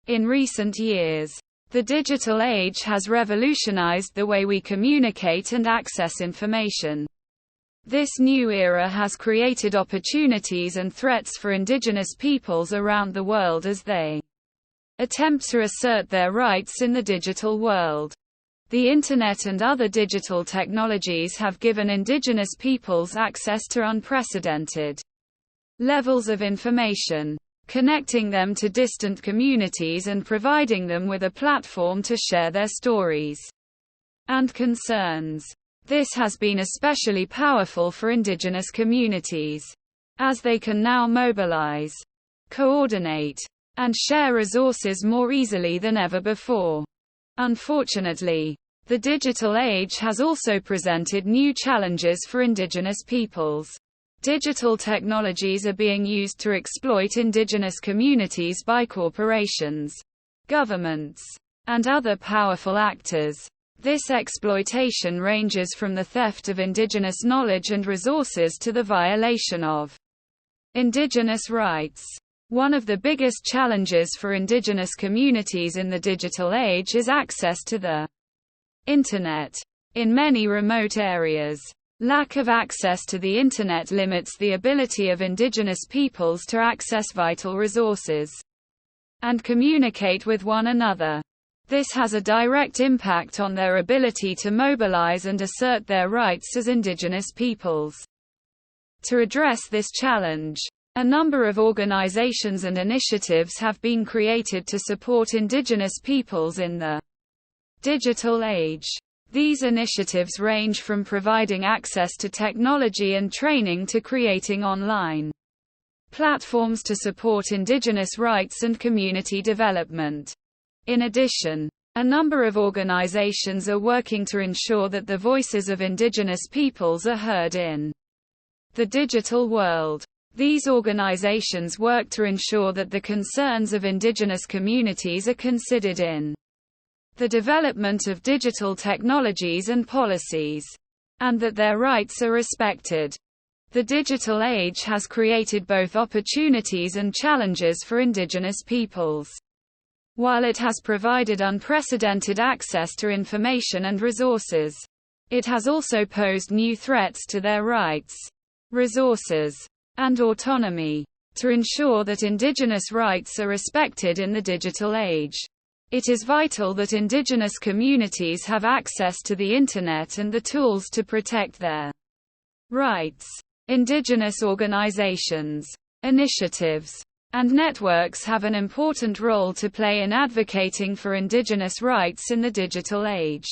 In recent years, the digital age has revolutionized the way we communicate and access information. This new era has created opportunities and threats for Indigenous peoples around the world as they attempt to assert their rights in the digital world. The Internet and other digital technologies have given Indigenous peoples access to unprecedented levels of information, connecting them to distant communities and providing them with a platform to share their stories and concerns. This has been especially powerful for Indigenous communities, as they can now mobilize, coordinate, and share resources more easily than ever before. Unfortunately, the digital age has also presented new challenges for Indigenous peoples. Digital technologies are being used to exploit Indigenous communities by corporations, governments, and other powerful actors. This exploitation ranges from the theft of Indigenous knowledge and resources to the violation of Indigenous rights. One of the biggest challenges for Indigenous communities in the digital age is access to the Internet. In many remote areas, lack of access to the Internet limits the ability of Indigenous peoples to access vital resources and communicate with one another. This has a direct impact on their ability to mobilize and assert their rights as Indigenous peoples. To address this challenge, a number of organizations and initiatives have been created to support Indigenous peoples in the digital age. These initiatives range from providing access to technology and training to creating online platforms to support Indigenous rights and community development. In addition, a number of organizations are working to ensure that the voices of Indigenous peoples are heard in the digital world. These organizations work to ensure that the concerns of Indigenous communities are considered in the development of digital technologies and policies, and that their rights are respected. The digital age has created both opportunities and challenges for Indigenous peoples. While it has provided unprecedented access to information and resources, it has also posed new threats to their rights, resources, and autonomy. To ensure that Indigenous rights are respected in the digital age, it is vital that Indigenous communities have access to the Internet and the tools to protect their rights. Indigenous organizations, initiatives, and networks have an important role to play in advocating for Indigenous rights in the digital age.